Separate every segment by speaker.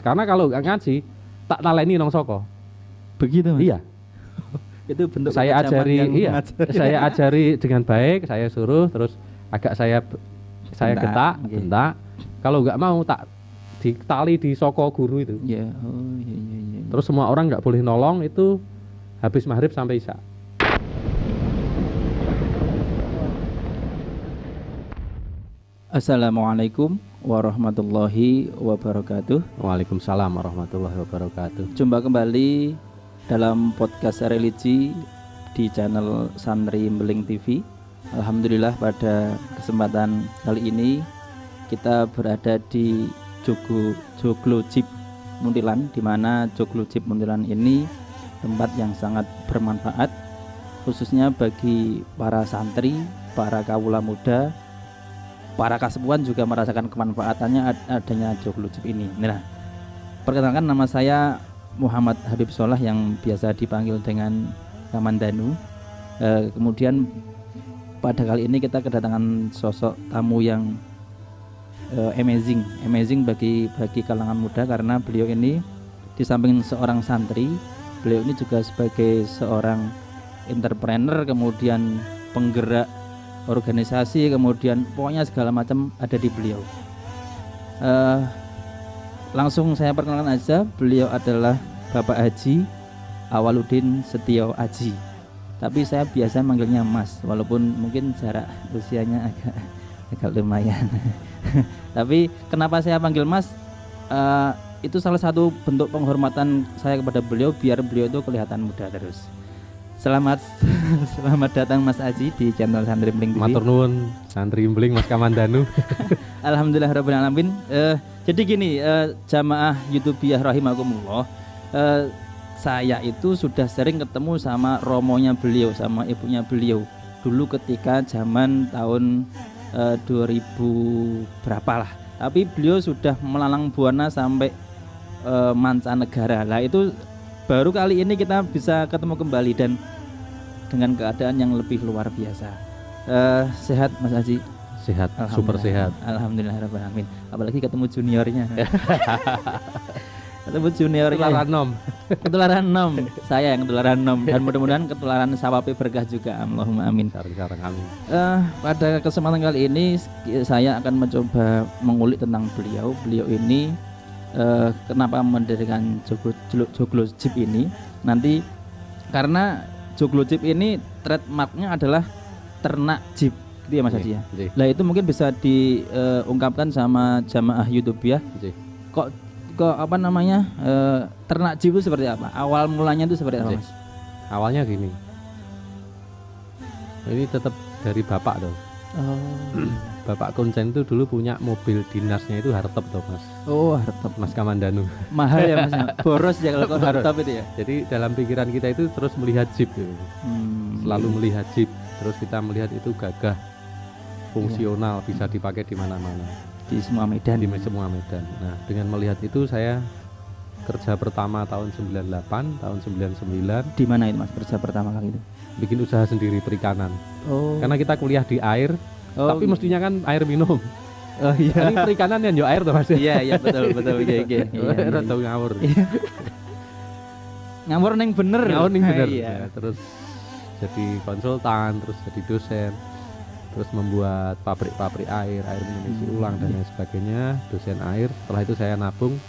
Speaker 1: Karena kalau nggak ngaji, tak taleni nang soko.
Speaker 2: Begitu Mas.
Speaker 1: Iya.
Speaker 2: Itu bentuk
Speaker 1: Saya
Speaker 2: kekejaman
Speaker 1: ajari,
Speaker 2: yang
Speaker 1: iya.
Speaker 2: mengajari.
Speaker 1: Saya ajari dengan baik, saya suruh, terus agak saya
Speaker 2: Bentak,
Speaker 1: getak,
Speaker 2: oke.
Speaker 1: bentak. Kalau nggak mau tak ditali di soko guru itu.
Speaker 2: Ya, oh iya.
Speaker 1: Terus semua orang nggak boleh nolong itu habis maghrib sampai isya.
Speaker 2: Assalamualaikum warahmatullahi wabarakatuh.
Speaker 1: Waalaikumsalam warahmatullahi wabarakatuh.
Speaker 2: Jumpa kembali dalam podcast religi di channel Santri Mbeling TV. Alhamdulillah pada kesempatan kali ini kita berada di Joglo Jeep Muntilan, di mana Joglo Jeep Muntilan ini tempat yang sangat bermanfaat khususnya bagi para santri, para kawula muda, para kasepuan juga merasakan kemanfaatannya adanya Joglo Jeep ini. Nah, perkenalkan nama saya Muhammad Habib Sholah yang biasa dipanggil dengan Kamandanu. Kemudian pada kali ini kita kedatangan sosok tamu yang amazing bagi kalangan muda, karena beliau ini di samping seorang santri, beliau ini juga sebagai seorang entrepreneur, kemudian penggerak organisasi, kemudian pokoknya segala macam ada di beliau. Langsung saya perkenalkan aja, beliau adalah Bapak Haji Awaludin Setio Aji, tapi saya biasa manggilnya Mas, walaupun mungkin jarak usianya agak lumayan. Tapi kenapa saya panggil Mas? Itu salah satu bentuk penghormatan saya kepada beliau, biar beliau itu kelihatan muda terus. Selamat datang Mas Aji di channel Santri Mbeling TV.
Speaker 1: Matur nuwun Santri Mbeling Mas Kamandanu.
Speaker 2: Alhamdulillahirabbil alamin. Jadi gini, jamaah YouTubiah rahimakumullah, saya itu sudah sering ketemu sama romonya beliau, sama ibunya beliau dulu ketika zaman tahun 2000 berapa lah. Tapi beliau sudah melalang buana sampai mancanegara. Lah itu baru kali ini kita bisa ketemu kembali dan dengan keadaan yang lebih luar biasa. Sehat Mas Haji?
Speaker 1: Sehat, super sehat.
Speaker 2: Alhamdulillahirabbil alamin. Apalagi ketemu juniornya. Ketemu juniornya. Ketularan nom. Saya yang ketularan nom, dan mudah-mudahan ketularan sawabe berkah juga. Allahumma amin.
Speaker 1: Sarang amin.
Speaker 2: Pada kesempatan kali ini saya akan mencoba mengulik tentang beliau. Beliau ini kenapa mendirikan Joglo Jeep ini. Nanti karena Joglo Jeep ini trademarknya adalah ternak jeep, gitu ya Mas Haji ya. Lah itu mungkin bisa diungkapkan sama jamaah YouTube ya. Kok apa namanya, ternak jeep itu seperti apa? Awal mulanya itu seperti apa Mas?
Speaker 1: Awalnya gini, ini tetap dari bapak dong. Bapak Kuncen itu dulu punya mobil dinasnya itu Hartop tuh Mas.
Speaker 2: Oh Hartop,
Speaker 1: Mas Kamandanu.
Speaker 2: Mahal ya Mas, boros ya kalau Hartop itu ya.
Speaker 1: Jadi dalam pikiran kita itu terus melihat Jeep gitu. Selalu melihat Jeep, terus kita melihat itu gagah, fungsional, bisa dipakai di mana-mana,
Speaker 2: di semua medan.
Speaker 1: Di semua medan. Nah, dengan melihat itu saya kerja pertama tahun 98, tahun 99.
Speaker 2: Di mana itu Mas kerja pertama kali itu?
Speaker 1: Bikin usaha sendiri perikanan.
Speaker 2: Oh.
Speaker 1: Karena kita kuliah di air, tapi mestinya kan air minum.
Speaker 2: Oh iya.
Speaker 1: Ini perikanan yang yo air tuh Mas.
Speaker 2: Iya betul. Iya.
Speaker 1: Rada ngawur.
Speaker 2: Ngawur neng bener.
Speaker 1: Iya. Terus jadi konsultan, terus jadi dosen, terus membuat pabrik air minum isi ulang dan lain sebagainya, dosen air. Setelah itu saya nabung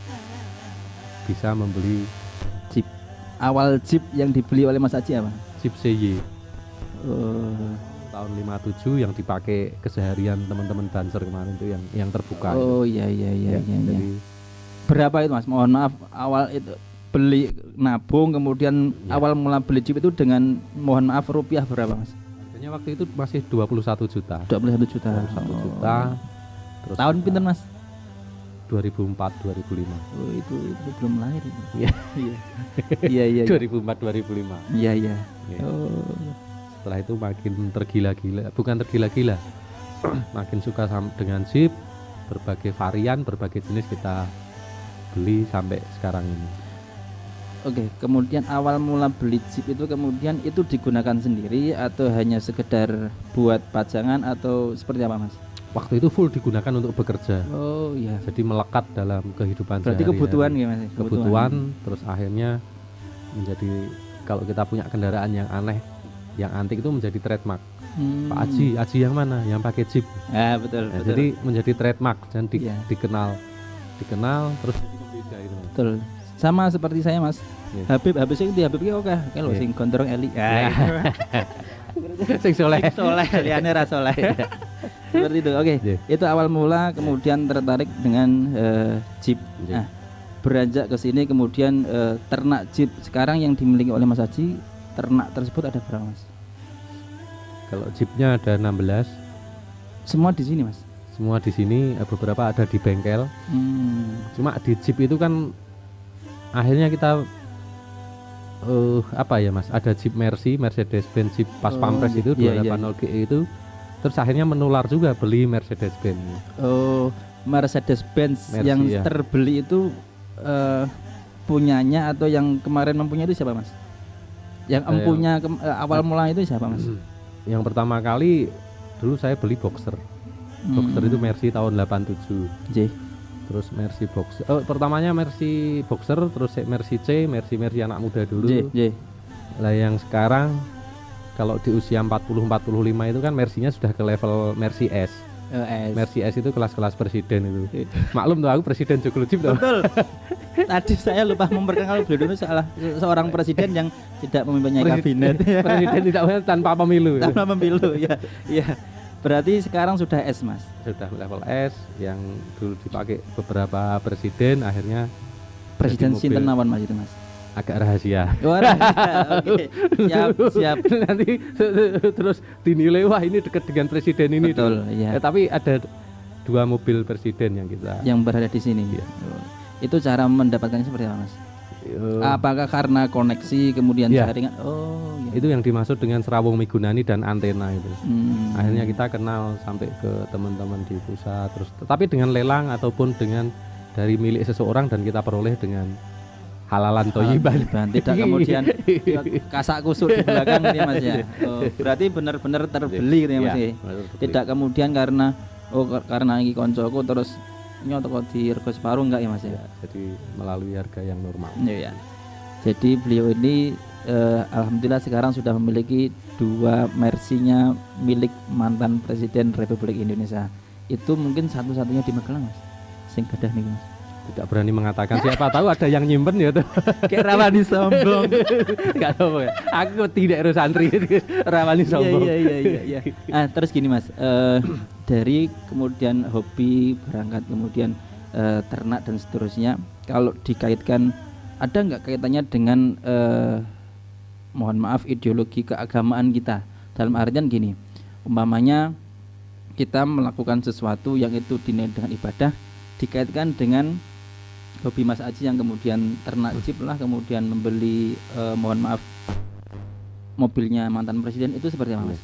Speaker 1: bisa membeli
Speaker 2: Jeep. Awal Jeep yang dibeli oleh Mas Haji apa?
Speaker 1: Jeep CY. Tahun 57 yang dipakai keseharian teman-teman Banser kemarin itu yang terbuka.
Speaker 2: Oh iya.
Speaker 1: Jadi
Speaker 2: berapa itu Mas? Mohon maaf, awal itu beli nabung, kemudian awal mula beli Jeep itu dengan mohon maaf rupiah berapa Mas?
Speaker 1: Harganya waktu itu masih 21 juta.
Speaker 2: 21 juta.
Speaker 1: 21 juta. Terus
Speaker 2: tahun pinten Mas?
Speaker 1: 2004 2005.
Speaker 2: Oh itu belum lahir itu.
Speaker 1: Iya. 2004 2005.
Speaker 2: Iya.
Speaker 1: Oh. Setelah itu makin bukan tergila-gila, makin suka dengan Jeep, berbagai varian, berbagai jenis kita beli sampai sekarang ini.
Speaker 2: Oke, kemudian awal mula beli Jeep itu kemudian itu digunakan sendiri atau hanya sekedar buat pajangan atau seperti apa Mas?
Speaker 1: waktu itu full digunakan untuk bekerja.
Speaker 2: Oh iya.
Speaker 1: Jadi melekat dalam kehidupan
Speaker 2: Berarti
Speaker 1: sehari-hari.
Speaker 2: kebutuhan ya Mas?
Speaker 1: Kebutuhan, terus akhirnya menjadi, kalau kita punya kendaraan yang aneh, yang antik itu menjadi trademark. Pak Aji yang mana? Yang pakai Jeep.
Speaker 2: Ah betul.
Speaker 1: Nah,
Speaker 2: betul.
Speaker 1: jadi menjadi trademark dan
Speaker 2: Iya.
Speaker 1: dikenal terus jadi pembeda itu.
Speaker 2: Betul. Sama seperti saya Mas.
Speaker 1: Iya.
Speaker 2: Habib sing di Habib ki oke. Kalau
Speaker 1: Iya.
Speaker 2: sing gondrong Eli.
Speaker 1: Sing soleh.
Speaker 2: Soleh, liane ra soleh. Seperti itu. Oke.
Speaker 1: Iya.
Speaker 2: Itu awal mula kemudian tertarik dengan Jeep.
Speaker 1: Iya.
Speaker 2: Nah, beranjak ke sini kemudian ternak Jeep sekarang yang dimiliki oleh Mas Aji, ternak tersebut ada berapa Mas?
Speaker 1: Kalau Jeepnya ada 16,
Speaker 2: Semua di sini Mas.
Speaker 1: semua di sini, beberapa ada di bengkel. Cuma di Jeep itu kan akhirnya kita apa ya Mas, ada Jeep Mercedes-Benz Jeep pas pampres itu
Speaker 2: iya,
Speaker 1: 280 GE itu, terus akhirnya menular juga beli Mercedes-Benz.
Speaker 2: Oh, Mercedes-Benz
Speaker 1: Mercy,
Speaker 2: yang
Speaker 1: ya.
Speaker 2: terbeli itu punyanya atau yang kemarin mempunyai itu siapa Mas? Yang empunya awal mula itu siapa Mas?
Speaker 1: Yang pertama kali dulu saya beli Boxer. Boxer itu Mercy tahun 87.
Speaker 2: J.
Speaker 1: Terus Mercy Boxer. Pertamanya Mercy Boxer, terus Mercy C, Mercy anak muda dulu.
Speaker 2: J.
Speaker 1: Lah yang sekarang kalau di usia 40 45 itu kan Mercy-nya sudah ke level Mercy S. Mercy S itu kelas-kelas presiden itu. Maklum tuh, aku presiden Joglo Jeep tuh.
Speaker 2: Betul. Tadi saya lupa memperkenalkan beliau dulu seorang presiden yang tidak mempunyai kabinet.
Speaker 1: Presiden tidak boleh tanpa pemilu.
Speaker 2: Tanpa pemilu ya. Iya. Berarti sekarang sudah S Mas.
Speaker 1: Sudah level S yang dulu dipakai beberapa presiden, akhirnya
Speaker 2: Presiden
Speaker 1: jadi mobil.
Speaker 2: sinten awan Mas itu Mas?
Speaker 1: Agak rahasia.
Speaker 2: Oke. Siap.
Speaker 1: Nanti terus dinilai wah ini dekat dengan presiden ini.
Speaker 2: Betul, iya.
Speaker 1: Tapi ada 2 mobil presiden yang kita.
Speaker 2: Yang berada di sini.
Speaker 1: Iya.
Speaker 2: Oh. Itu cara mendapatkannya seperti apa Mas?
Speaker 1: Eh,
Speaker 2: Apakah karena koneksi kemudian
Speaker 1: Iya.
Speaker 2: jaringan? Oh, iya.
Speaker 1: Itu yang dimaksud dengan Serawung Migunani dan antena itu.
Speaker 2: Hmm.
Speaker 1: Akhirnya kita kenal sampai ke teman-teman di pusat, terus tapi dengan lelang ataupun dengan dari milik seseorang dan kita peroleh dengan halalan toyiban.
Speaker 2: Tidak kemudian kasak kusuk di belakang gitu ya Mas ya. Oh, berarti benar-benar terbeli gitu ya Mas.
Speaker 1: Iya,
Speaker 2: Ya.
Speaker 1: benar, terbeli.
Speaker 2: Tidak kemudian karena iki koncoku terus nyotok di rego separuh enggak ya Mas ya.
Speaker 1: Ya, jadi melalui harga yang normal.
Speaker 2: Iya. Jadi beliau ini alhamdulillah sekarang sudah memiliki 2 Mercy-nya milik mantan Presiden Republik Indonesia. Itu mungkin satu-satunya di Magelang Mas. Sing gadah niku Mas.
Speaker 1: Tidak berani mengatakan, siapa tahu ada yang nyimpen ya tuh.
Speaker 2: Kayak rawani sombong.
Speaker 1: Enggak tahu ya. Aku tidak harus santri rawani sombong.
Speaker 2: Iya. Ah, terus gini Mas, dari kemudian hobi berangkat kemudian ternak dan seterusnya, kalau dikaitkan ada nggak kaitannya dengan mohon maaf ideologi keagamaan kita? Dalam artian gini, umpamanya kita melakukan sesuatu yang itu dinilai dengan ibadah, dikaitkan dengan hobi Mas Aji yang kemudian ternak Jeep lah, kemudian membeli mohon maaf mobilnya mantan presiden, itu seperti apa Mas?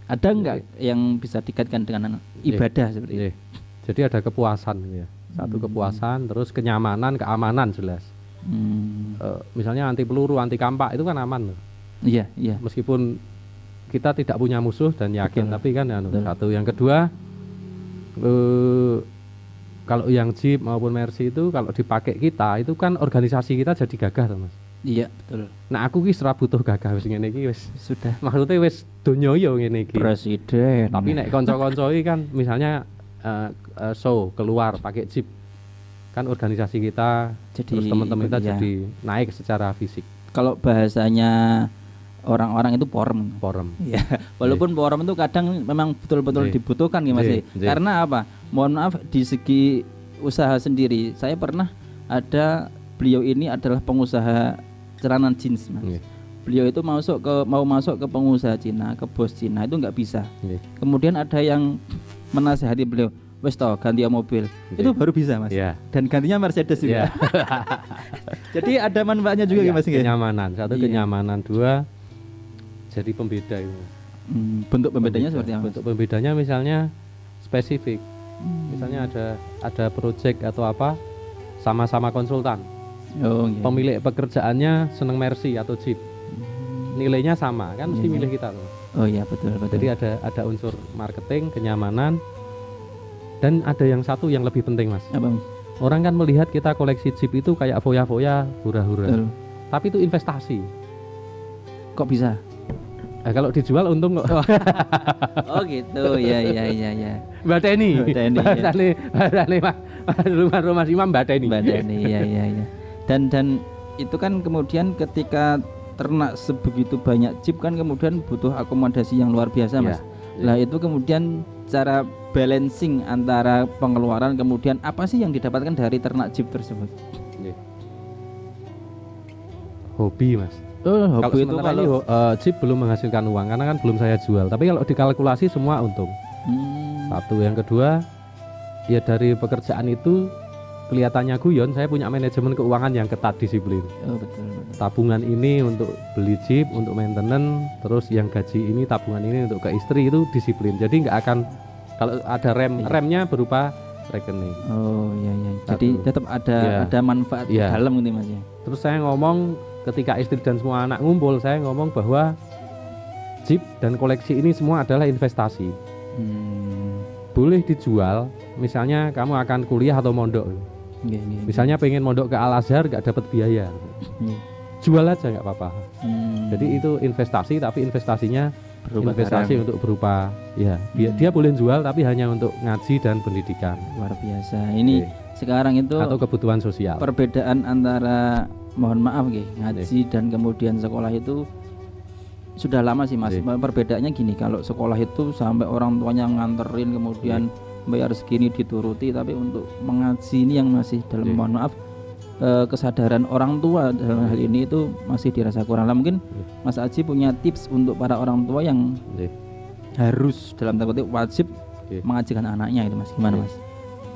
Speaker 2: Ada nggak yang bisa dikaitkan dengan ibadah seperti itu?
Speaker 1: Jadi ada kepuasan ya. Satu kepuasan, terus kenyamanan, keamanan jelas. Misalnya anti peluru, anti kampak itu kan aman loh.
Speaker 2: Iya.
Speaker 1: Meskipun kita tidak punya musuh dan yakin,
Speaker 2: Betul.
Speaker 1: tapi kan
Speaker 2: Betul.
Speaker 1: satu. Yang kedua, kalau yang Jeep maupun Mercy itu kalau dipakai kita itu kan organisasi kita jadi gagah Mas.
Speaker 2: Iya, betul.
Speaker 1: Nah aku ki ora butuh gagah wis ngene iki wis.
Speaker 2: Sudah
Speaker 1: Maksudnya wis donya yo ngene iki.
Speaker 2: presiden.
Speaker 1: Tapi nek kanca-kanca iki kan misalnya show keluar pakai Jeep. Kan organisasi kita terus teman-teman kita
Speaker 2: iya.
Speaker 1: jadi naik secara fisik.
Speaker 2: Kalau bahasanya orang-orang itu porem. Ya, walaupun porem itu kadang memang betul-betul dibutuhkan ya Mas. Karena apa? Mohon maaf di segi usaha sendiri, saya pernah ada beliau ini adalah pengusaha celana jeans Mas. Beliau itu mau masuk ke pengusaha Cina, ke bos Cina itu nggak bisa. Kemudian ada yang menasihati beliau, wes toh ganti mobil. Itu baru bisa Mas. Dan gantinya Mercedes juga. Jadi ada manfaatnya juga ya Mas.
Speaker 1: Kenyamanan, satu kenyamanan, dua jadi pembeda itu.
Speaker 2: Bentuk pembedanya seperti apa?
Speaker 1: Bentuk pembedanya misalnya spesifik. Misalnya ada proyek atau apa, sama-sama konsultan. Pemilik pekerjaannya seneng Mercy atau Jeep. Nilainya sama, kan mesti milih kita loh.
Speaker 2: Oh iya betul.
Speaker 1: Jadi ada unsur marketing, kenyamanan, Dan ada yang satu yang lebih penting Mas.
Speaker 2: Apa Mas?
Speaker 1: Orang kan melihat kita koleksi chip itu kayak foya-foya, hura-hura.
Speaker 2: Betul.
Speaker 1: Tapi itu investasi.
Speaker 2: Kok bisa?
Speaker 1: Kalau dijual untung kok.
Speaker 2: Oh gitu, ya.
Speaker 1: Mbak Teni.
Speaker 2: Bahasane
Speaker 1: Rumah Imam Mbak Teni.
Speaker 2: ya. Dan itu kan kemudian ketika ternak sebegitu banyak chip kan kemudian butuh akomodasi yang luar biasa Mas. Lah itu kemudian cara balancing antara pengeluaran kemudian apa sih yang didapatkan dari ternak chip tersebut?
Speaker 1: Hobi Mas.
Speaker 2: Hobi itu
Speaker 1: kalau ini, chip belum menghasilkan uang karena kan belum saya jual. Tapi kalau dikalkulasi semua untung. Satu, yang kedua ya dari pekerjaan itu kelihatannya guyon, saya punya manajemen keuangan yang ketat, disiplin.
Speaker 2: Betul.
Speaker 1: Tabungan ini untuk beli chip, untuk maintenance, terus yang gaji ini tabungan ini untuk ke istri, itu disiplin. Jadi nggak akan kalau ada remnya berupa rekening.
Speaker 2: Iya. Jadi tetap ada manfaat di dalam gitu Mas ya.
Speaker 1: Terus saya ngomong ketika istri dan semua anak ngumpul, saya ngomong bahwa chip dan koleksi ini semua adalah investasi. Boleh dijual, misalnya kamu akan kuliah atau mondok. Misalnya pengen mondok ke Al Azhar nggak dapat biaya, jual aja nggak apa-apa. Jadi itu investasi, tapi investasinya berupa investasi barang. Untuk berupa dia boleh jual tapi hanya untuk ngaji dan pendidikan.
Speaker 2: Luar biasa. Ini sekarang itu
Speaker 1: atau kebutuhan sosial.
Speaker 2: Perbedaan antara mohon maaf ngaji dan kemudian sekolah itu sudah lama sih Mas. Perbedaannya gini, kalau sekolah itu sampai orang tuanya nganterin kemudian bayar segini dituruti, tapi untuk mengaji ini yang masih dalam mohon maaf kesadaran orang tua dalam hal ini itu masih dirasa kurang. Nah, mungkin Mas Aji punya tips untuk para orang tua yang harus dalam tanda kutip wajib mengajikan anaknya itu Mas, gimana Mas?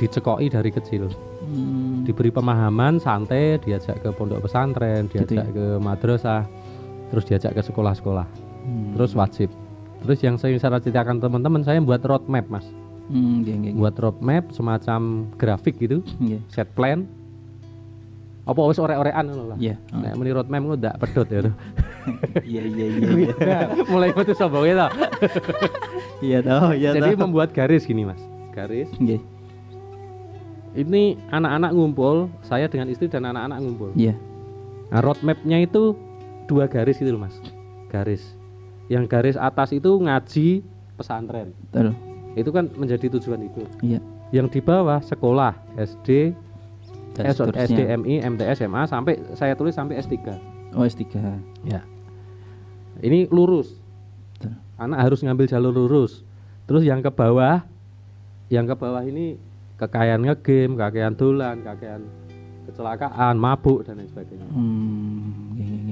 Speaker 1: Dicekoki dari kecil, diberi pemahaman, santai, diajak ke pondok pesantren, diajak ke madrasah, terus diajak ke sekolah-sekolah, terus wajib. Terus yang saya ceritakan teman-teman, saya buat roadmap Mas. Buat roadmap semacam grafik gitu, set plan. Apa wis orek-orekan ngono lah. Nek muni roadmap ku ndak pedhot ya. Iya. Mulai metu sombonge to.
Speaker 2: Iya toh.
Speaker 1: Jadi membuat garis gini Mas. Garis. Ini anak-anak ngumpul, saya dengan istri dan anak-anak ngumpul. Nah, roadmapnya itu 2 garis gitu loh Mas. Garis. Yang garis atas itu ngaji pesantren.
Speaker 2: Betul.
Speaker 1: Itu kan menjadi tujuan hidup.
Speaker 2: Yang
Speaker 1: di bawah sekolah SD,
Speaker 2: SD,
Speaker 1: MI, MTS, SMA sampai saya tulis sampai S3.
Speaker 2: Oh S3.
Speaker 1: Ya. Ini lurus. Betul. Anak harus ngambil jalur lurus. Terus yang ke bawah ini kekayaan ngegame, kekayaan dolan, kekayaan kecelakaan, mabuk dan lain sebagainya.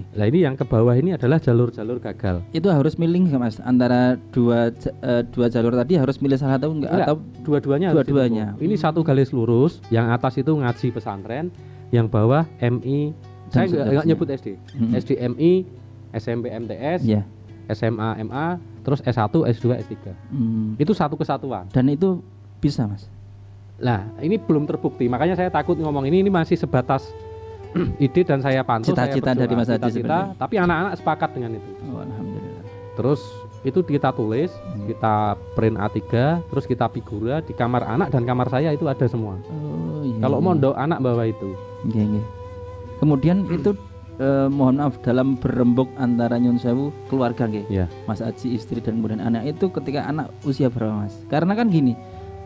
Speaker 1: Nah ini yang ke bawah ini adalah jalur-jalur gagal.
Speaker 2: Itu harus milih nggak Mas? Antara dua jalur tadi harus milih salah satu enggak? Atau
Speaker 1: dua-duanya? Dua-duanya. Ini satu garis lurus, yang atas itu ngaji pesantren, yang bawah MI. Saya nggak nyebut SD. SD MI, SMP MTS, SMA MA, terus S1, S2, S3. Itu satu kesatuan.
Speaker 2: Dan itu bisa Mas?
Speaker 1: Nah ini belum terbukti, makanya saya takut ngomong ini masih sebatas ide dan saya pantau,
Speaker 2: cita-cita dari Mas Haji sebenarnya.
Speaker 1: Tapi anak-anak sepakat dengan itu.
Speaker 2: Alhamdulillah.
Speaker 1: Terus itu kita tulis, kita print A3, terus kita figura di kamar anak dan kamar saya itu ada semua. Kalau mondok anak bawa itu.
Speaker 2: Kemudian itu mohon maaf dalam berembuk antara Nyun Sewu keluarga Mas Haji istri dan kemudian anak itu ketika anak usia berapa Mas? Karena kan gini,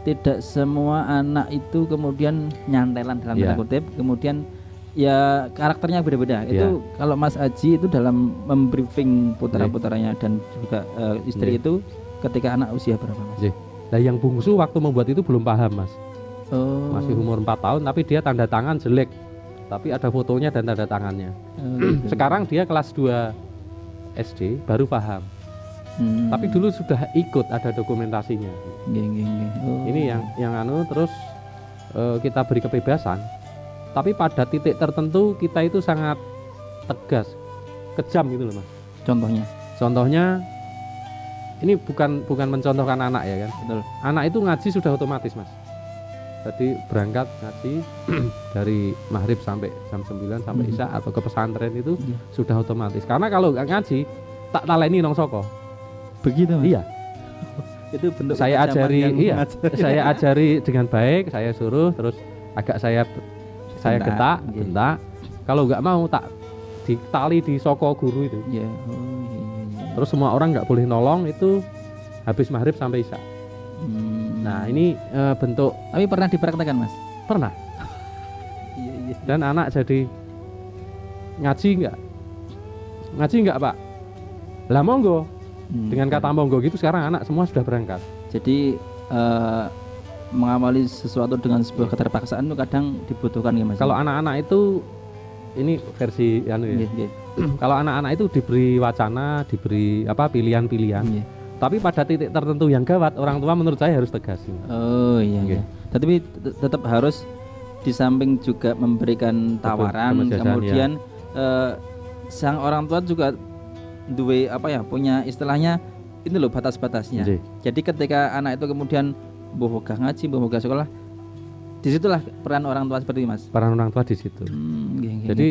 Speaker 2: tidak semua anak itu kemudian nyantelan dalam tanda kutip, kemudian ya karakternya berbeda. Itu kalau Mas Aji itu dalam membriefing putra-putranya dan juga istri itu ketika anak usia berapa Mas?
Speaker 1: Nah yang bungsu waktu membuat itu belum paham Mas. Masih umur 4 tahun tapi dia tanda tangan jelek. Tapi ada fotonya dan tanda tangannya. Sekarang dia kelas 2 SD baru paham. Tapi dulu sudah ikut, ada dokumentasinya. Ini yang terus kita beri kebebasan. Tapi pada titik tertentu kita itu sangat tegas, kejam gitu loh Mas. Contohnya ini bukan mencontohkan anak ya kan.
Speaker 2: Betul.
Speaker 1: Anak itu ngaji sudah otomatis Mas. Jadi berangkat ngaji dari maghrib sampai jam 9 sampai isya atau ke pesantren itu sudah otomatis. Karena kalau nggak ngaji tak taleni nong soko.
Speaker 2: Begitu Mas?
Speaker 1: Iya.
Speaker 2: Itu bentuk
Speaker 1: saya
Speaker 2: kecaman
Speaker 1: ajari,
Speaker 2: yang
Speaker 1: iya,
Speaker 2: mengajar.
Speaker 1: saya ajari dengan baik, saya suruh, terus agak saya
Speaker 2: Bentak,
Speaker 1: bentak. Kalau nggak mau tak ditali di soko guru itu.
Speaker 2: Iya. Oh, iya.
Speaker 1: Terus semua orang nggak boleh nolong itu habis maghrib sampai isya. Nah ini bentuk
Speaker 2: Tapi pernah dipraktekkan Mas?
Speaker 1: pernah.
Speaker 2: Iya.
Speaker 1: Dan anak jadi ngaji nggak Pak? Lah monggo. Dengan kata monggo gitu sekarang anak semua sudah berangkat.
Speaker 2: Jadi mengamali sesuatu dengan sebuah keterpaksaan itu kadang dibutuhkan ya Mas.
Speaker 1: Kalau anak-anak itu ini versi anu ya.
Speaker 2: Iya.
Speaker 1: Kalau anak-anak itu diberi wacana, diberi pilihan-pilihan.
Speaker 2: Iya.
Speaker 1: Tapi pada titik tertentu yang gawat, orang tua menurut saya harus tegas.
Speaker 2: Oh iya.
Speaker 1: Oke.
Speaker 2: Iya. Tapi tetap harus di samping juga memberikan tawaran,
Speaker 1: kemejasan,
Speaker 2: kemudian sang orang tua juga punya istilahnya ini loh batas-batasnya.
Speaker 1: Iya.
Speaker 2: Jadi ketika anak itu kemudian bohogah ngaji, bohogah sekolah, disitulah peran orang tua seperti itu, Mas.
Speaker 1: Peran orang tua di situ.
Speaker 2: Iya.
Speaker 1: Jadi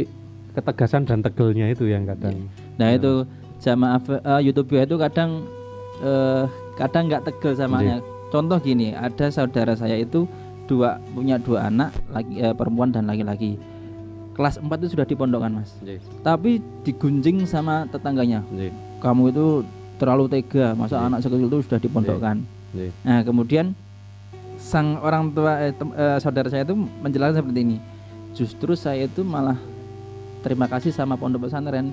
Speaker 1: ketegasan dan tegelnya itu yang kadang.
Speaker 2: Nah itu jamaah YouTube itu kadang nggak tegel samanya. Contoh gini, ada saudara saya itu punya dua anak, perempuan dan laki-laki. Kelas 4 itu sudah dipondokkan Mas. Tapi digunjing sama tetangganya. Kamu itu terlalu tega, masa anak sekecil itu sudah dipondokkan. Nah kemudian sang orang tua saudara saya itu menjelaskan seperti ini. Justru saya itu malah terima kasih sama pondok pesantren.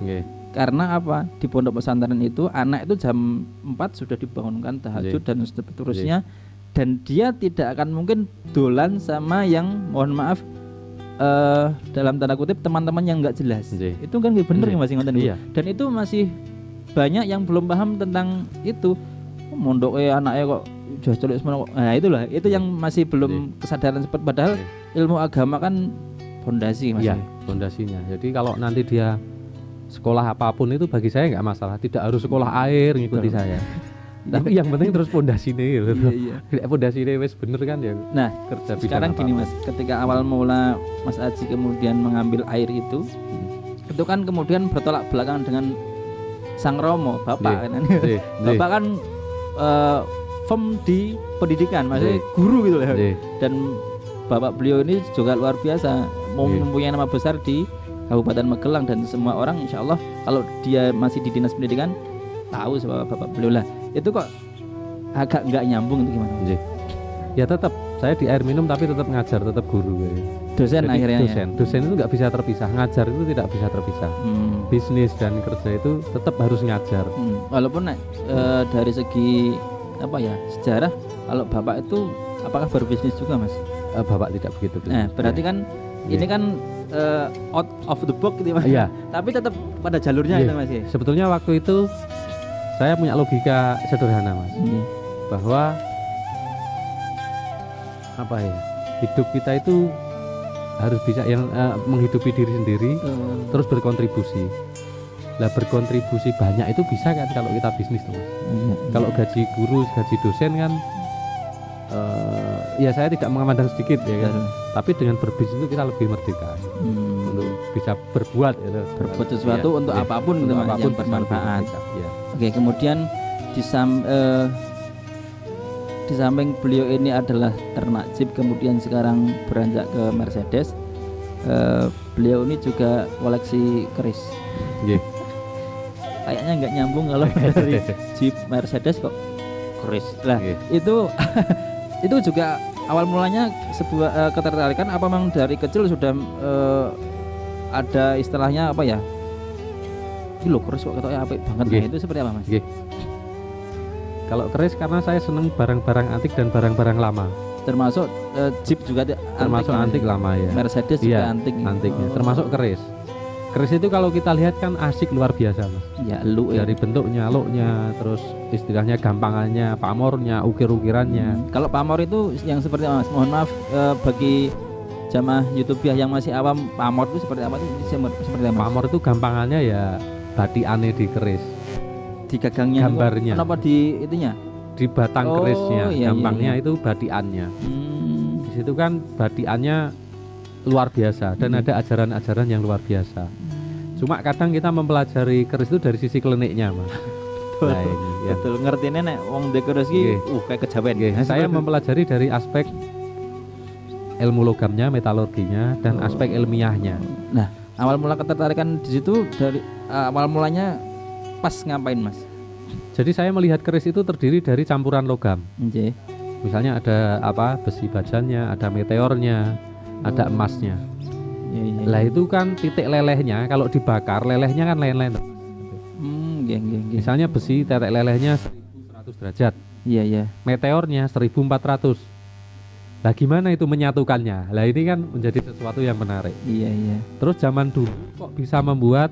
Speaker 2: Karena apa? Di pondok pesantren itu anak itu jam 4 sudah dibangunkan tahajud dan seterusnya. Dan dia tidak akan mungkin dolan sama yang mohon maaf dalam tanda kutip teman-teman yang nggak jelas. Itu kan bener ya Mas ngoten. Dan itu masih banyak yang belum paham tentang itu. Mondok anaknya kok udah celik semua. Nah itulah, itu yang masih belum kesadaran seperti padahal ilmu agama kan fondasi Mas.
Speaker 1: Iya, fondasinya. Jadi kalau nanti dia sekolah apapun itu bagi saya nggak masalah. Tidak harus sekolah air ngikuti saya. Tapi yang penting terus fondasinya gitu. Iya. Fondasinya wes bener kan ya.
Speaker 2: Nah,
Speaker 1: kerja
Speaker 2: sekarang gini Mas, ketika awal mula Mas Aji kemudian mengambil air itu kan kemudian bertolak belakang dengan Sang Romo, Bapak kan. Bapak kan firm di pendidikan, maksudnya guru gitu lah. Dan Bapak beliau ini juga luar biasa, mempunyai nama besar di Kabupaten Magelang dan semua orang insya Allah kalau dia masih di dinas pendidikan tahu sama Bapak beliau lah. Itu kok agak nggak nyambung itu gimana?
Speaker 1: Ya tetap saya di air minum tapi tetap ngajar, tetap guru.
Speaker 2: Dosen.
Speaker 1: Jadi
Speaker 2: akhirnya
Speaker 1: dosen itu nggak bisa terpisah, ngajar itu tidak bisa terpisah. Bisnis dan kerja itu tetap harus ngajar.
Speaker 2: Walaupun dari segi sejarah, kalau Bapak itu apakah berbisnis juga Mas?
Speaker 1: Bapak tidak begitu.
Speaker 2: Nah berarti kan ini kan out of the box gitu Mas.
Speaker 1: Iya.
Speaker 2: Tapi tetap pada jalurnya gitu Mas ya.
Speaker 1: Sebetulnya waktu itu saya punya logika sederhana Mas, bahwa hidup kita itu harus bisa menghidupi diri sendiri, terus berkontribusi. Lah berkontribusi banyak itu bisa kan kalau kita bisnis Mas. Kalau gaji guru, gaji dosen kan ya saya tidak memandang sedikit ya kan. Tapi dengan berbisnis itu kita lebih merdeka untuk bisa berbuat
Speaker 2: sesuatu untuk apapun gitu Mas, yang bermanfaat. Oke, kemudian di samping beliau ini adalah ternak jeep, kemudian sekarang beranjak ke Mercedes. Beliau ini juga koleksi keris. Kayaknya nggak nyambung kalau dari jeep Mercedes kok keris. Lah itu juga awal mulanya sebuah ketertarikan apa memang dari kecil sudah ada istilahnya ini loh keris kok ketoknya apik banget. Nah, itu seperti apa Mas? Kalau keris karena saya seneng barang-barang antik dan barang-barang lama. Termasuk Jeep juga
Speaker 1: termasuk antik lama ya.
Speaker 2: Mercedes juga
Speaker 1: antiknya. Termasuk keris. Keris itu kalau kita lihat kan asik luar biasa Mas.
Speaker 2: Ya
Speaker 1: dari bentuknya, looknya, terus istilahnya gampangannya, pamornya, ukir-ukirannya.
Speaker 2: Kalau pamor itu yang seperti apa Mas? Mohon maaf bagi jamaah YouTuber yang masih awam, pamor itu seperti apa? Seperti apa?
Speaker 1: Pamor itu gampangannya ya batikannya di keris.
Speaker 2: Di gagangnya
Speaker 1: gambarnya.
Speaker 2: Kenapa di itunya?
Speaker 1: Di batang kerisnya, gampangnya
Speaker 2: iya.
Speaker 1: itu batikannya. Di situ kan batikannya luar biasa dan ada ajaran-ajaran yang luar biasa. Cuma kadang kita mempelajari keris itu dari sisi kliniknya Mas.
Speaker 2: betul.
Speaker 1: Nah, ini, ya.
Speaker 2: Betul, ngertine nek wong dekorasi
Speaker 1: Nggih.
Speaker 2: kayak kejawen.
Speaker 1: Oke, saya mempelajari dari aspek ilmu logamnya, metalurginya, dan aspek ilmiahnya.
Speaker 2: Nah, awal mula ketertarikan di situ dari awal mulanya pas ngapain, Mas?
Speaker 1: Jadi saya melihat keris itu terdiri dari campuran logam.
Speaker 2: Nggih.
Speaker 1: Misalnya ada besi bajannya, ada meteornya, ada emasnya.
Speaker 2: Iya.
Speaker 1: Lah itu kan titik lelehnya, kalau dibakar lelehnya kan lain-lain.
Speaker 2: Nggih.
Speaker 1: Misalnya besi titik lelehnya 1100 derajat,
Speaker 2: Iya.
Speaker 1: meteornya 1400. Lah gimana itu menyatukannya? Lah ini kan menjadi sesuatu yang menarik.
Speaker 2: Iya.
Speaker 1: Terus zaman dulu kok bisa membuat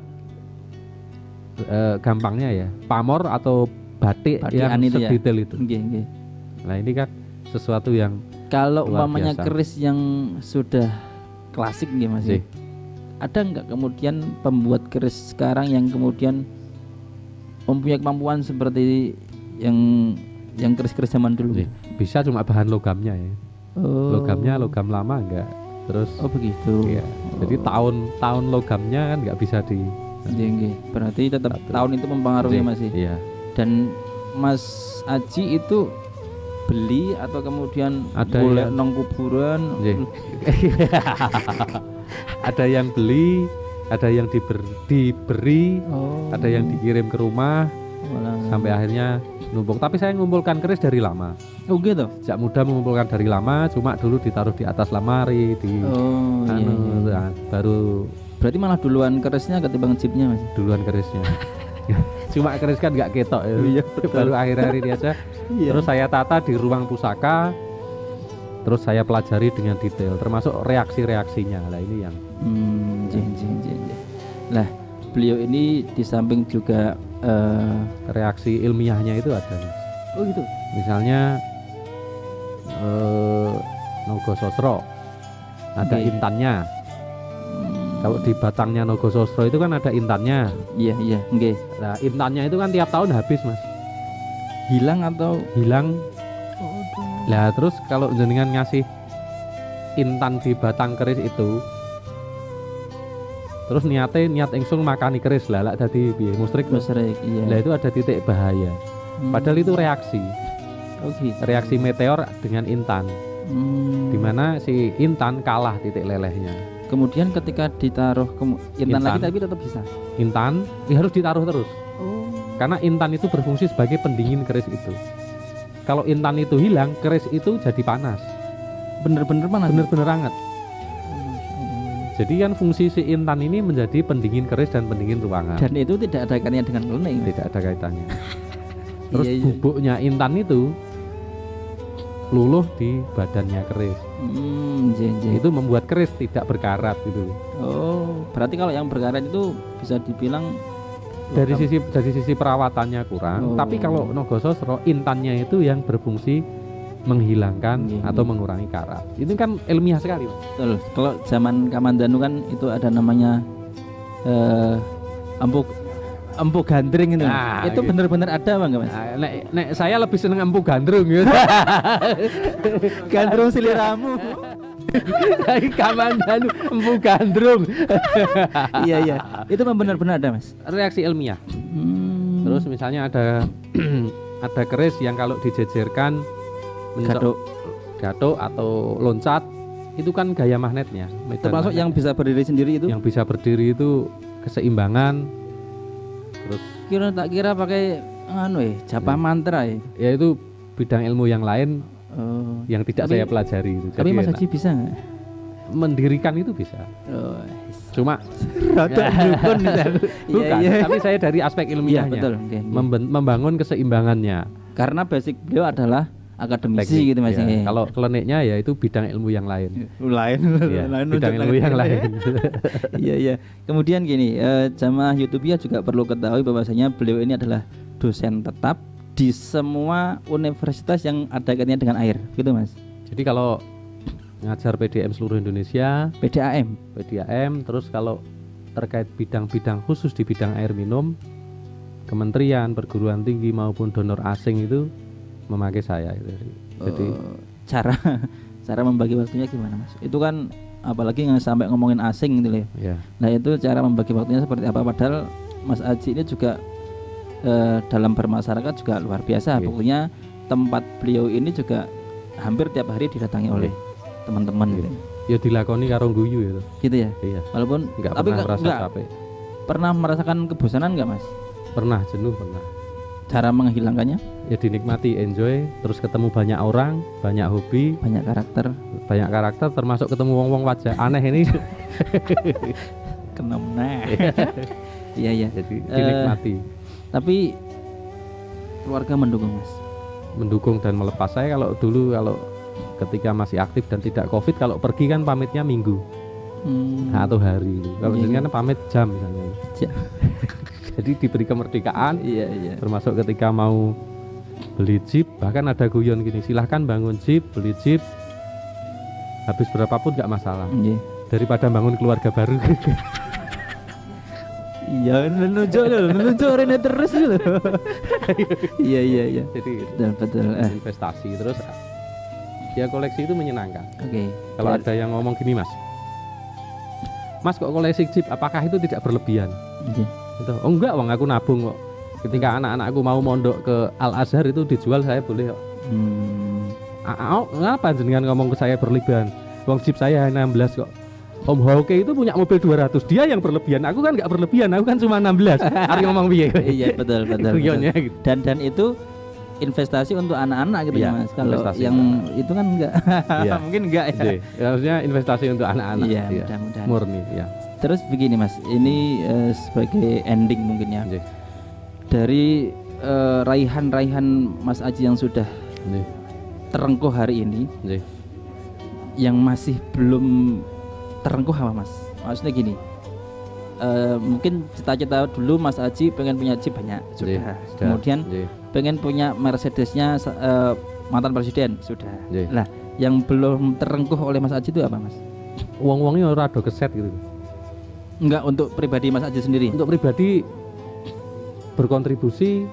Speaker 1: gampangnya ya, pamor atau batik yang
Speaker 2: itu ya?
Speaker 1: sedetail itu.
Speaker 2: Nggih.
Speaker 1: Nah ini kan sesuatu yang
Speaker 2: Kalau
Speaker 1: luar
Speaker 2: umpamanya
Speaker 1: biasa.
Speaker 2: keris yang sudah klasik nggih Mas.
Speaker 1: Nggih.
Speaker 2: Ada nggak kemudian pembuat keris sekarang yang kemudian mempunyai kemampuan seperti yang keris-keris zaman dulu?
Speaker 1: Nggih. Bisa cuma bahan logamnya ya. Logamnya logam lama enggak. Terus
Speaker 2: begitu.
Speaker 1: ya. Jadi tahun logamnya kan nggak bisa di.
Speaker 2: Nggih. Berarti tetap
Speaker 1: Satu.
Speaker 2: tahun itu mempengaruhi
Speaker 1: Nggih,
Speaker 2: Mas.
Speaker 1: Iya.
Speaker 2: Dan Mas Aji itu beli atau kemudian
Speaker 1: Ada
Speaker 2: golek
Speaker 1: yang-
Speaker 2: nang kuburan?
Speaker 1: Nggih. Ada yang beli, ada yang diberi, ada yang dikirim ke rumah sampai akhirnya numpuk. Tapi saya mengumpulkan keris dari lama.
Speaker 2: Oh gitu.
Speaker 1: Sejak muda mengumpulkan dari lama, cuma dulu ditaruh di atas lemari, di
Speaker 2: Iya.
Speaker 1: nah, baru
Speaker 2: Berarti malah duluan kerisnya ketimbang chipnya Mas.
Speaker 1: duluan kerisnya. Cuma keris kan nggak ketok ya.
Speaker 2: Iya, betul.
Speaker 1: Baru akhir-akhir ini aja.
Speaker 2: Iya.
Speaker 1: Terus saya tata di ruang pusaka. Terus saya pelajari dengan detail, termasuk reaksi-reaksinya. Lah ini yang
Speaker 2: Jeng. Lah, beliau ini di samping juga
Speaker 1: reaksi ilmiahnya itu ada. Mas.
Speaker 2: oh gitu.
Speaker 1: Misalnya Nogososro ada
Speaker 2: Oke.
Speaker 1: intannya. Kalau di batangnya Nogososro itu kan ada intannya.
Speaker 2: Iya, nggih.
Speaker 1: Nah, intannya itu kan tiap tahun habis, Mas.
Speaker 2: Hilang atau
Speaker 1: Hilang. Lah terus kalau jenengan ngasih intan di batang keris itu, terus niat ingsun makani keris lah dadi piye musrik.
Speaker 2: musrik? Iya.
Speaker 1: Lah itu ada titik bahaya. Padahal itu reaksi.
Speaker 2: Oh gitu.
Speaker 1: Reaksi meteor dengan intan.
Speaker 2: Hmm.
Speaker 1: Di mana si intan kalah titik lelehnya.
Speaker 2: Kemudian ketika ditaruh intan lagi tapi tetap bisa.
Speaker 1: Intan harus ditaruh terus.
Speaker 2: Oh.
Speaker 1: Karena intan itu berfungsi sebagai pendingin keris itu. Kalau intan itu hilang, keris itu jadi panas.
Speaker 2: Bener-bener panas.
Speaker 1: Bener-bener hangat. Jadi kan fungsi si intan ini menjadi pendingin keris dan pendingin ruangan.
Speaker 2: Dan itu tidak ada kaitannya dengan klenik.
Speaker 1: Tidak ada kaitannya. Terus
Speaker 2: Iya.
Speaker 1: bubuknya intan itu luluh di badannya keris.
Speaker 2: Jeng.
Speaker 1: Itu membuat keris tidak berkarat gitu.
Speaker 2: Oh, berarti kalau yang berkarat itu bisa dibilang
Speaker 1: Dari sisi perawatannya kurang,
Speaker 2: Oh.
Speaker 1: tapi kalau Nogososro intannya itu yang berfungsi menghilangkan
Speaker 2: Iya,
Speaker 1: atau
Speaker 2: iya.
Speaker 1: mengurangi karat. Itu kan ilmiah sekali.
Speaker 2: betul. Kalau zaman Kamandanu kan itu ada namanya empu gandring itu.
Speaker 1: Nah,
Speaker 2: Itu
Speaker 1: gitu.
Speaker 2: benar-benar ada Bang Mas?
Speaker 1: Nah, nek saya lebih seneng empu gandrung gitu.
Speaker 2: Gandrung siliramu.
Speaker 1: Kamandanu empu gandrung.
Speaker 2: Iya. Itu memang benar-benar ada Mas.
Speaker 1: Reaksi ilmiah. Terus misalnya ada ada keris yang kalau dijejerkan gathuk atau loncat itu kan gaya magnetnya. Medan
Speaker 2: Termasuk
Speaker 1: magnet.
Speaker 2: yang bisa berdiri sendiri itu.
Speaker 1: Yang bisa berdiri itu keseimbangan. Terus
Speaker 2: Tak kira pakai japa mantra ya.
Speaker 1: ya itu bidang ilmu yang lain
Speaker 2: Oh.
Speaker 1: yang tidak
Speaker 2: Tapi-
Speaker 1: saya pelajari itu.
Speaker 2: Tapi
Speaker 1: Jadi
Speaker 2: Mas
Speaker 1: enak.
Speaker 2: Haji bisa nggak?
Speaker 1: Mendirikan itu bisa.
Speaker 2: Oh.
Speaker 1: Cuma
Speaker 2: Rada dukun bisa.
Speaker 1: bukan,
Speaker 2: Iya.
Speaker 1: tapi saya dari aspek
Speaker 2: Iya
Speaker 1: ilmiahnya.
Speaker 2: betul. Oke.
Speaker 1: Membangun keseimbangannya.
Speaker 2: Karena basic beliau adalah akademisi
Speaker 1: Teknik,
Speaker 2: gitu Mas.
Speaker 1: ya.
Speaker 2: Iya.
Speaker 1: Kalau kliniknya ya itu bidang ilmu yang lain.
Speaker 2: lain
Speaker 1: Ya, bidang ilmu yang lain.
Speaker 2: Iya. Kemudian gini, jamaah YouTube-nya juga perlu ketahui bahwasanya beliau ini adalah dosen tetap di semua universitas yang ada kaitannya dengan air, gitu Mas.
Speaker 1: Jadi kalau ngajar PDM seluruh Indonesia,
Speaker 2: PDAM.
Speaker 1: terus kalau terkait bidang-bidang khusus di bidang air minum, kementerian, perguruan tinggi maupun donor asing itu memakai saya. Jadi
Speaker 2: Cara membagi waktunya gimana Mas? Itu kan apalagi nggak sampai ngomongin asing gitu loh.
Speaker 1: ya
Speaker 2: Nah itu cara membagi waktunya seperti apa? Padahal Mas Aji ini juga dalam bermasyarakat juga luar biasa. Pokoknya tempat beliau ini juga hampir tiap hari didatangi oleh teman-teman gitu.
Speaker 1: Ya dilakoni karo guyu ya.
Speaker 2: Gitu ya.
Speaker 1: Iya.
Speaker 2: Walaupun
Speaker 1: Enggak
Speaker 2: tapi
Speaker 1: pernah merasa
Speaker 2: enggak
Speaker 1: capek.
Speaker 2: pernah merasakan kebosanan nggak Mas?
Speaker 1: Pernah jenuh pernah.
Speaker 2: Cara menghilangkannya?
Speaker 1: Ya dinikmati, enjoy, terus ketemu banyak orang, banyak hobi,
Speaker 2: Banyak karakter.
Speaker 1: termasuk ketemu wong-wong wajah aneh ini.
Speaker 2: Kena. Iya iya.
Speaker 1: Jadi dinikmati,
Speaker 2: Tapi keluarga mendukung Mas.
Speaker 1: mendukung dan melepas. Saya kalau ketika masih aktif dan tidak covid, kalau pergi kan pamitnya minggu atau hari. Kalau
Speaker 2: Iya.
Speaker 1: jenengan pamit jam misalnya.
Speaker 2: Ja-
Speaker 1: Jadi diberi kemerdekaan,
Speaker 2: Iya.
Speaker 1: termasuk ketika mau beli jeep, bahkan ada guyon gini, silahkan bangun jeep, beli jeep, habis berapapun nggak masalah,
Speaker 2: Iya.
Speaker 1: daripada bangun keluarga baru.
Speaker 2: Iya, nunjuk Rene terus gitu. Iya.
Speaker 1: Jadi
Speaker 2: Betul.
Speaker 1: investasi terus, ya koleksi itu menyenangkan.
Speaker 2: Oke.
Speaker 1: Kalau ada yang ngomong gini, Mas kok koleksi jeep, apakah itu tidak berlebihan?
Speaker 2: Iya.
Speaker 1: Gitu. Oh enggak, wong aku nabung kok. Ketika anak-anakku mau mondok ke Al Azhar itu dijual, saya boleh kok. Ngapa jenengan ngomong ke saya berlebihan? Wong jeep saya 16 kok. Om Hauke itu punya mobil 200, dia yang berlebihan. Aku kan nggak berlebihan, aku kan cuma 16. Ari ngomong piye?
Speaker 2: Iya, betul.
Speaker 1: Guyonnya gitu.
Speaker 2: Dan itu investasi untuk anak-anak gitu
Speaker 1: Iya,
Speaker 2: ya Mas. Kalau
Speaker 1: investasi
Speaker 2: yang
Speaker 1: untuk
Speaker 2: itu kan enggak.
Speaker 1: Iya.
Speaker 2: Mungkin enggak ya.
Speaker 1: Jadi, harusnya investasi untuk anak-anak.
Speaker 2: Iya, mudah-mudahan.
Speaker 1: Murni, ya.
Speaker 2: Terus begini Mas, ini sebagai ending mungkin ya.
Speaker 1: Nggih.
Speaker 2: Dari raihan-raihan Mas Aji yang sudah
Speaker 1: Nggih.
Speaker 2: terengkuh hari ini,
Speaker 1: Nggih.
Speaker 2: yang masih belum terengkuh apa Mas? Maksudnya gini, mungkin cita-cita dulu Mas Aji pengen punya Jeep banyak, sudah. Kemudian
Speaker 1: Nggih.
Speaker 2: pengen punya Mercedesnya mantan presiden, sudah.
Speaker 1: Nggih.
Speaker 2: Lah, yang belum terengkuh oleh Mas Aji itu apa Mas?
Speaker 1: Wong-wongnya ora do keset gitu.
Speaker 2: Enggak, untuk pribadi Mas Aji sendiri.
Speaker 1: Untuk pribadi berkontribusi,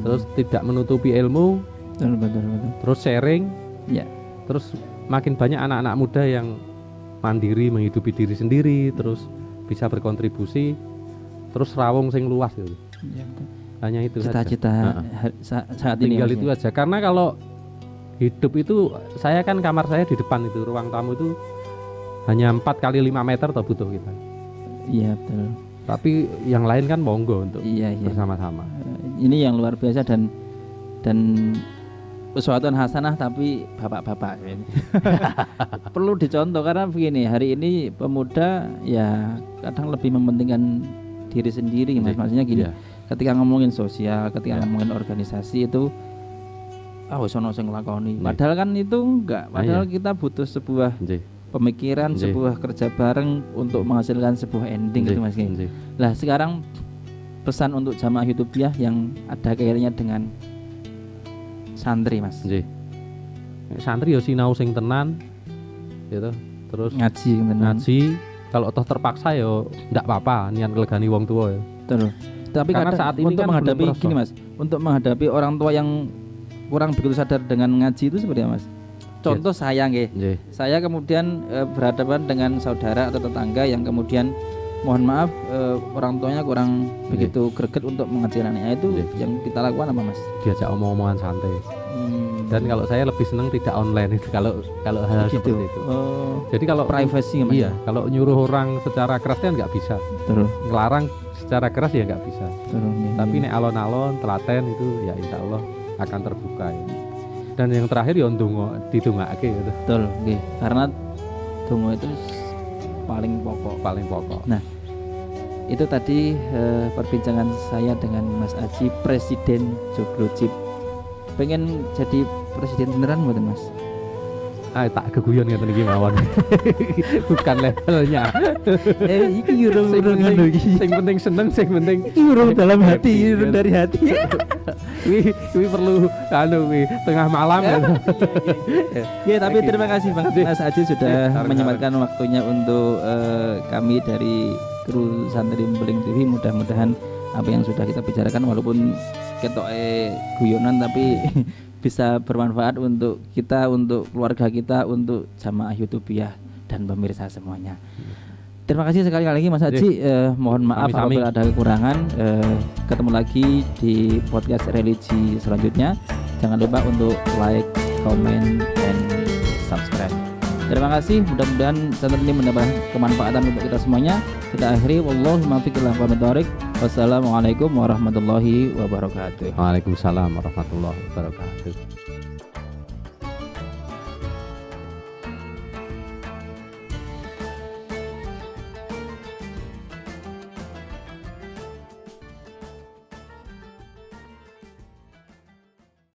Speaker 1: terus tidak menutupi ilmu,
Speaker 2: Betul.
Speaker 1: terus sharing,
Speaker 2: Ya.
Speaker 1: terus makin banyak anak-anak muda yang mandiri menghidupi diri sendiri, terus bisa berkontribusi, terus rawung sing luas gitu.
Speaker 2: Ya, betul.
Speaker 1: Hanya itu
Speaker 2: Cita-cita saat ini
Speaker 1: tinggal
Speaker 2: Mas,
Speaker 1: itu
Speaker 2: ya?
Speaker 1: aja. Karena kalau hidup itu, saya kan kamar saya di depan itu, ruang tamu itu hanya 4 kali 5 meter atau butuh kita.
Speaker 2: Iya, betul.
Speaker 1: Tapi yang lain kan monggo untuk
Speaker 2: Iya.
Speaker 1: bersama-sama.
Speaker 2: Ini yang luar biasa dan uswatun hasanah tapi bapak-bapak ini. Perlu dicontoh karena begini, hari ini pemuda ya kadang lebih mementingkan diri sendiri Mas. Maksudnya gini,
Speaker 1: Iya.
Speaker 2: ketika ngomongin sosial, ketika
Speaker 1: Iya.
Speaker 2: ngomongin organisasi itu wis ono sing nglakoni.
Speaker 1: Iya.
Speaker 2: Padahal kan itu enggak. Padahal
Speaker 1: Iya.
Speaker 2: kita butuh sebuah
Speaker 1: Nggih.
Speaker 2: pemikiran,
Speaker 1: Nggih.
Speaker 2: sebuah kerja bareng untuk menghasilkan sebuah ending gitu Mas.
Speaker 1: Nggih.
Speaker 2: Lah sekarang pesan untuk jamaah Hidupiyah yang ada kaitannya dengan santri Mas.
Speaker 1: Nggih. Santri ya sinau sing tenan gitu. Terus
Speaker 2: Ngaji tenan.
Speaker 1: ngaji, kalau toh terpaksa ya ndak apa-apa niat ngelegani wong tua ya.
Speaker 2: Betul. Tapi
Speaker 1: Karena
Speaker 2: kadang
Speaker 1: saat ini
Speaker 2: untuk
Speaker 1: kan
Speaker 2: menghadapi
Speaker 1: belum
Speaker 2: gini Mas, untuk menghadapi orang tua yang kurang begitu sadar dengan ngaji itu seperti apa Mas? Contoh saya nggih.
Speaker 1: Nggih.
Speaker 2: Saya kemudian berhadapan dengan saudara atau tetangga yang kemudian mohon maaf orang tuanya kurang begitu greget untuk mengajar anaknya, itu
Speaker 1: Nggih.
Speaker 2: yang kita lakukan apa Mas?
Speaker 1: Diajak omong-omongan santai. Dan kalau saya lebih senang tidak online itu kalau hal
Speaker 2: gitu.
Speaker 1: seperti itu.
Speaker 2: Oh,
Speaker 1: Jadi kalau
Speaker 2: privacy Mas.
Speaker 1: iya, kalau nyuruh orang secara keras kan nggak bisa.
Speaker 2: Betul.
Speaker 1: Ngelarang secara keras ya nggak bisa.
Speaker 2: Betul.
Speaker 1: Tapi nek alon-alon telaten itu ya insya Allah akan terbuka ya. Dan yang terakhir ya ndonga ditungake gitu.
Speaker 2: Betul, nggih. Karena dongo itu paling pokok.
Speaker 1: Paling pokok.
Speaker 2: Itu tadi perbincangan saya dengan Mas Aji, Presiden Joglo Jeep. Pengen jadi presiden beneran mboten Mas?
Speaker 1: Tak keguyon ngeten iki mawon. Bukan levelnya.
Speaker 2: Iki urung anu iki.
Speaker 1: Sing penting seneng, sing penting
Speaker 2: Iki urung dalam hati,
Speaker 1: happy,
Speaker 2: urung
Speaker 1: kan?
Speaker 2: dari hati.
Speaker 1: Kuwi perlu tengah malam ya.
Speaker 2: Ya, tapi terima kasih Bang Mas Aji sudah
Speaker 1: Sama-sama.
Speaker 2: menyempatkan waktunya untuk kami dari kru Santri Beling TV. Mudah-mudahan apa yang sudah kita bicarakan walaupun ketoke guyonan tapi bisa bermanfaat untuk kita, untuk keluarga kita, untuk jamaah Hidupiyah dan pemirsa semuanya. Terima kasih sekali lagi Mas Haji. Mohon maaf
Speaker 1: Sami-sami.
Speaker 2: apabila ada kekurangan. Ketemu lagi di podcast religi selanjutnya. Jangan lupa untuk like, comment, and subscribe. Terima kasih. Mudah-mudahan channel ini mendapat kemanfaatan untuk kita semuanya. Kita akhiri. Wallahu muwaffiq ila aqwamit thoriq. Wassalamualaikum warahmatullahi wabarakatuh.
Speaker 1: Waalaikumsalam warahmatullahi wabarakatuh.